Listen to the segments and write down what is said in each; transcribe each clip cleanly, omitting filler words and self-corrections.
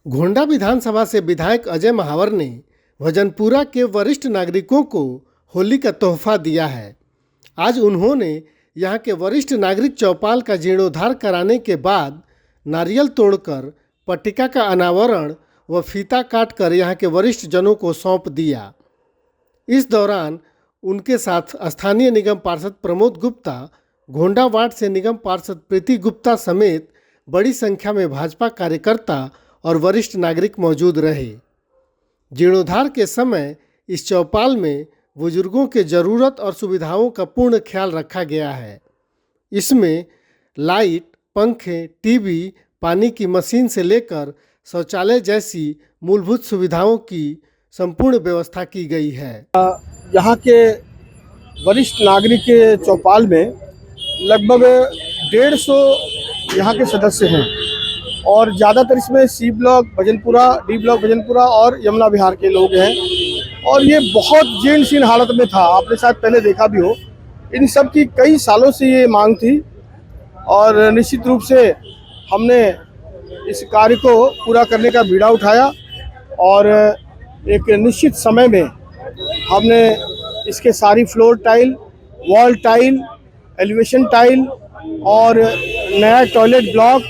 गोंडा विधानसभा से विधायक अजय महावर ने भजनपुरा के वरिष्ठ नागरिकों को होली का तोहफा दिया है। आज उन्होंने यहां के वरिष्ठ नागरिक चौपाल का जीर्णोद्धार कराने के बाद नारियल तोड़कर पट्टिका का अनावरण व फीता काटकर यहां के वरिष्ठ जनों को सौंप दिया। इस दौरान उनके साथ स्थानीय निगम पार्षद प्रमोद गुप्ता, गोंडा वार्ड से निगम पार्षद प्रीति गुप्ता समेत बड़ी संख्या में भाजपा कार्यकर्ता और वरिष्ठ नागरिक मौजूद रहे। जीर्णोद्धार के समय इस चौपाल में बुजुर्गों के ज़रूरत और सुविधाओं का पूर्ण ख्याल रखा गया है। इसमें लाइट, पंखे, टीवी, पानी की मशीन से लेकर शौचालय जैसी मूलभूत सुविधाओं की संपूर्ण व्यवस्था की गई है। यहाँ के वरिष्ठ नागरिक के चौपाल में लगभग 150 यहाँ के सदस्य हैं और ज़्यादातर इसमें C block Bhajanpura, D block Bhajanpura और यमुना विहार के लोग हैं। और ये बहुत जीर्ण हालत में था, आपने शायद पहले देखा भी हो। इन सब की कई सालों से ये मांग थी और निश्चित रूप से हमने इस कार्य को पूरा करने का बीड़ा उठाया और एक निश्चित समय में हमने इसके सारी floor tile, wall tile, elevation tile और नया toilet block,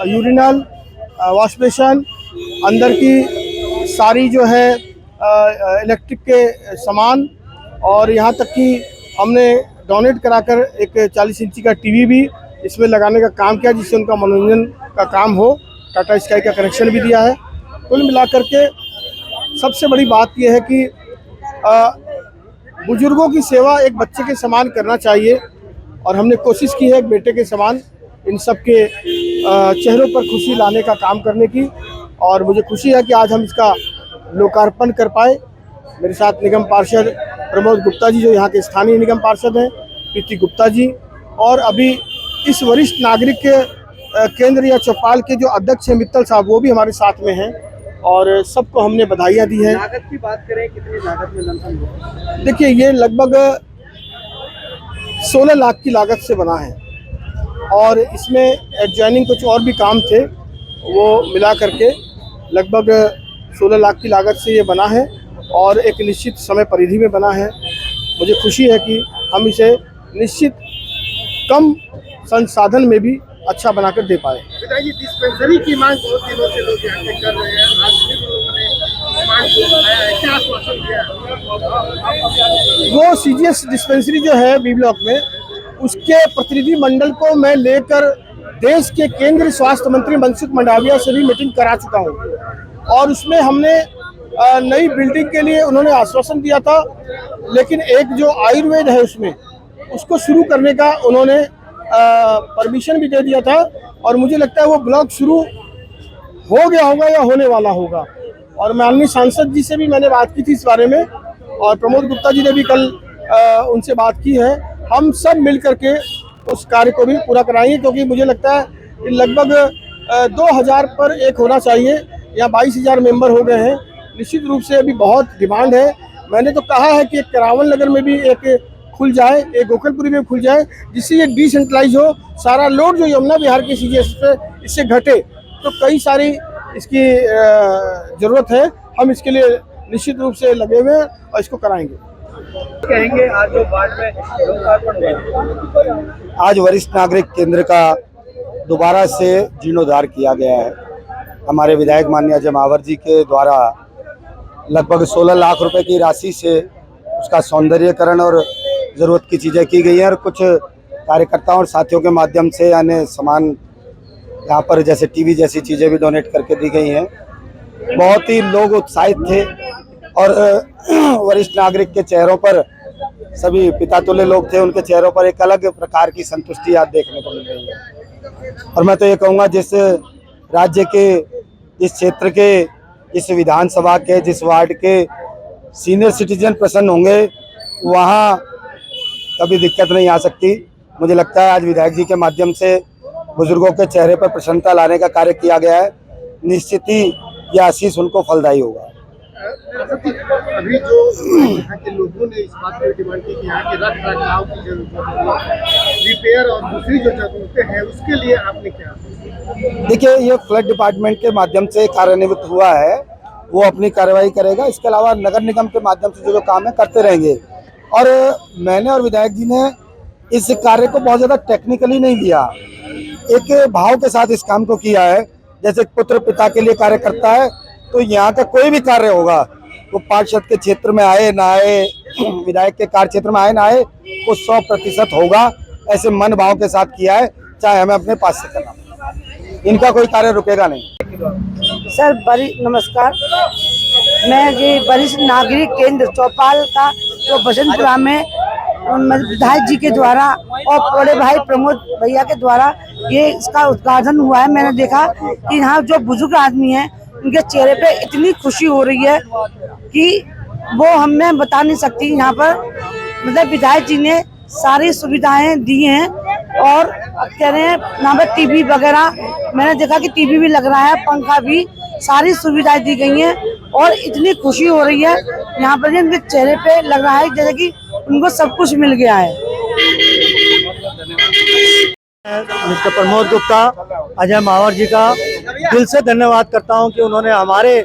urinal, wash basin, अंदर की सारी जो है इलेक्ट्रिक के सामान और यहाँ तक कि हमने डोनेट कराकर एक 40 इंची का टीवी भी इसमें लगाने का काम किया, जिससे उनका मनोरंजन का काम हो। टाटा स्काई का कनेक्शन भी दिया है। कुल मिलाकर के सबसे बड़ी बात यह है कि बुजुर्गों की सेवा एक बच्चे के समान करना चाहिए और हमने कोशिश की है एक बेटे के समान इन सब के चेहरों पर खुशी लाने का काम करने की। और मुझे खुशी है कि आज हम इसका लोकार्पण कर पाए। मेरे साथ निगम पार्षद प्रमोद गुप्ता जी, जो यहाँ के स्थानीय निगम पार्षद हैं, प्रीति गुप्ता जी, और अभी इस वरिष्ठ नागरिक के केंद्र या चौपाल के जो अध्यक्ष हैं मित्तल साहब, वो भी हमारे साथ में हैं और सबको हमने बधाइयाँ दी हैं। लागत की बात करें, कितनी लागत में लमसम हुआ? देखिए, ये लगभग 16 लाख की लागत से बना है और इसमें एडजॉइनिंग कुछ और भी काम थे, वो मिला करके लगभग 16 लाख की लागत से ये बना है और एक निश्चित समय परिधि में बना है। मुझे खुशी है कि हम इसे निश्चित कम संसाधन में भी अच्छा बनाकर दे पाए। पिताजी, डिस्पेंसरी की मांग बहुत दिनों से लोग यहाँ पे कर रहे हैं, आज भी लोगों ने इस मांग को उठाया है, क्या आश्वासन दिया है? वो सीजीएस डिस्पेंसरी जो है बी ब्लॉक में, उसके प्रतिनिधि मंडल को मैं लेकर देश के केंद्रीय स्वास्थ्य मंत्री मनसुख मंडाविया से भी मीटिंग करा चुका हूँ और उसमें हमने नई बिल्डिंग के लिए उन्होंने आश्वासन दिया था, लेकिन एक जो आयुर्वेद है उसमें उसको शुरू करने का उन्होंने परमिशन भी दे दिया था और मुझे लगता है वो ब्लॉक शुरू हो गया होगा या होने वाला होगा। और माननीय सांसद जी से भी मैंने बात की थी इस बारे में और प्रमोद गुप्ता जी ने भी कल उनसे बात की है। हम सब मिल करके उस कार्य को भी पूरा कराएंगे, क्योंकि मुझे लगता है लगभग 2000 पर एक होना चाहिए, या 22,000 मेंबर हो गए हैं। निश्चित रूप से अभी बहुत डिमांड है। मैंने तो कहा है कि एक करावल नगर में भी एक खुल जाए, एक गोकलपुरी में खुल जाए, जिससे ये डिसेंट्रलाइज हो, सारा लोड जो यमुना विहार के सीजीएस पे इससे घटे। तो कई सारी इसकी ज़रूरत है। हम इसके लिए निश्चित रूप से लगे हुए हैं और इसको कराएंगे। कहेंगे आज जो वार्ड में लोकार्पण हुआ, आज वरिष्ठ नागरिक केंद्र का दोबारा से जीर्णोद्धार किया गया है। हमारे विधायक माननीय अजय महावर जी के द्वारा लगभग 16 लाख रुपए की राशि से उसका सौंदर्यीकरण और ज़रूरत की चीज़ें की गई हैं और कुछ कार्यकर्ताओं और साथियों के माध्यम से यानी सामान यहाँ पर जैसे टीवी जैसी चीज़ें भी डोनेट करके दी गई हैं। बहुत ही लोग उत्साहित थे और वरिष्ठ नागरिक के चेहरों पर, सभी पितातुल्य लोग थे, उनके चेहरों पर एक अलग प्रकार की संतुष्टि आज देखने को मिल रही है। और मैं तो ये कहूँगा, जिस राज्य के, जिस क्षेत्र के, जिस विधानसभा के, जिस वार्ड के सीनियर सिटीजन प्रसन्न होंगे, वहाँ कभी दिक्कत नहीं आ सकती। मुझे लगता है आज विधायक जी के माध्यम से बुजुर्गों के चेहरे पर प्रसन्नता लाने का कार्य किया गया है। निश्चित ही यह आशीष उनको फलदायी होगा। अभी जो यहाँ के लोगों ने इस बात की डिमांड की कि यहाँ के रख रखाव की जरूरत है, रिपेयर और दूसरी जो जरूरतें हैं, उसके लिए आपने क्या? देखिए, ये फ्लड डिपार्टमेंट के माध्यम से कार्यान्वित हुआ है, वो अपनी कार्रवाई करेगा। इसके अलावा नगर निगम के माध्यम से जो काम है करते रहेंगे। और मैंने और विधायक जी ने इस कार्य को बहुत ज़्यादा टेक्निकली नहीं लिया, एक भाव के साथ इस काम को किया है। जैसे पुत्र पिता के लिए कार्य करता है, तो यहाँ का कोई भी कार्य होगा, वो पार्षद के क्षेत्र में आए ना आए, विधायक के कार्य क्षेत्र में आए ना आए, वो 100% होगा। ऐसे मन भाव के साथ किया है, चाहे हमें अपने पास से करना, इनका कोई कार्य रुकेगा नहीं। सर नमस्कार, मैं ये वरिष्ठ नागरिक केंद्र चौपाल का जो बसंतपुरा में विधायक जी के द्वारा और बड़े भाई प्रमोद भैया के द्वारा ये इसका उद्घाटन हुआ है। मैंने देखा कि यहाँ जो बुजुर्ग आदमी हैं उनके चेहरे पे इतनी खुशी हो रही है कि वो हमें बता नहीं सकती। यहाँ पर मतलब विधायक जी ने सारी सुविधाएं दी हैं और कह रहे हैं यहाँ पर टीवी वगैरह, मैंने देखा कि टीवी भी लग रहा है, पंखा भी, सारी सुविधाएं दी गई हैं और इतनी खुशी हो रही है यहाँ पर। इनके चेहरे पे लग रहा है जैसे कि उनको सब कुछ मिल गया है। मिस्टर प्रमोद गुप्ता, अजय महावर जी का दिल से धन्यवाद करता हूं कि उन्होंने हमारे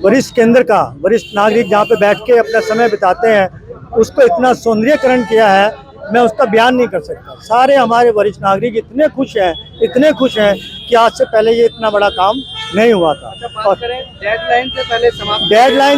वरिष्ठ केंद्र का, वरिष्ठ नागरिक जहां पे बैठ के अपना समय बिताते हैं, उसको इतना सौंदर्यीकरण किया है, मैं उसका बयान नहीं कर सकता। सारे हमारे वरिष्ठ नागरिक इतने खुश हैं कि आज से पहले ये इतना बड़ा काम नहीं हुआ था। और डेडलाइन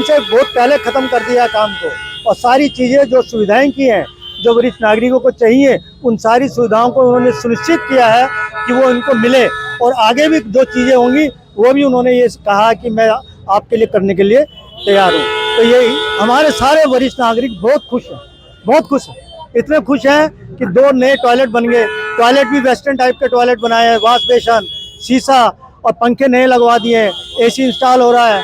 से बहुत पहले खत्म कर दिया काम को, और सारी चीज़ें जो सुविधाएं की हैं, जो वरिष्ठ नागरिकों को चाहिए, उन सारी सुविधाओं को उन्होंने सुनिश्चित किया है कि वो इनको मिले। और आगे भी जो चीज़ें होंगी वो भी उन्होंने ये कहा कि मैं आपके लिए करने के लिए तैयार हूँ। तो यही हमारे सारे वरिष्ठ नागरिक बहुत खुश हैं, इतने खुश हैं कि 2 नए टॉयलेट बन गए। टॉयलेट भी वेस्टर्न टाइप के टॉयलेट बनाए हैं, वॉश बेसन, शीशा और पंखे नए लगवा दिए हैं, AC इंस्टॉल हो रहा है,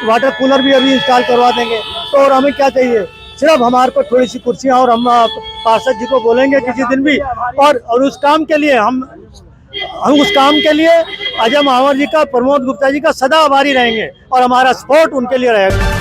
वाटर कूलर भी अभी इंस्टॉल करवा देंगे। तो और हमें क्या चाहिए, सिर्फ हमारे को थोड़ी सी कुर्सियां, और हम पार्षद जी को बोलेंगे किसी दिन भी, और उस काम के लिए हम उस काम के लिए अजय महावर जी का, प्रमोद गुप्ता जी का सदा आभारी रहेंगे और हमारा सपोर्ट उनके लिए रहेगा।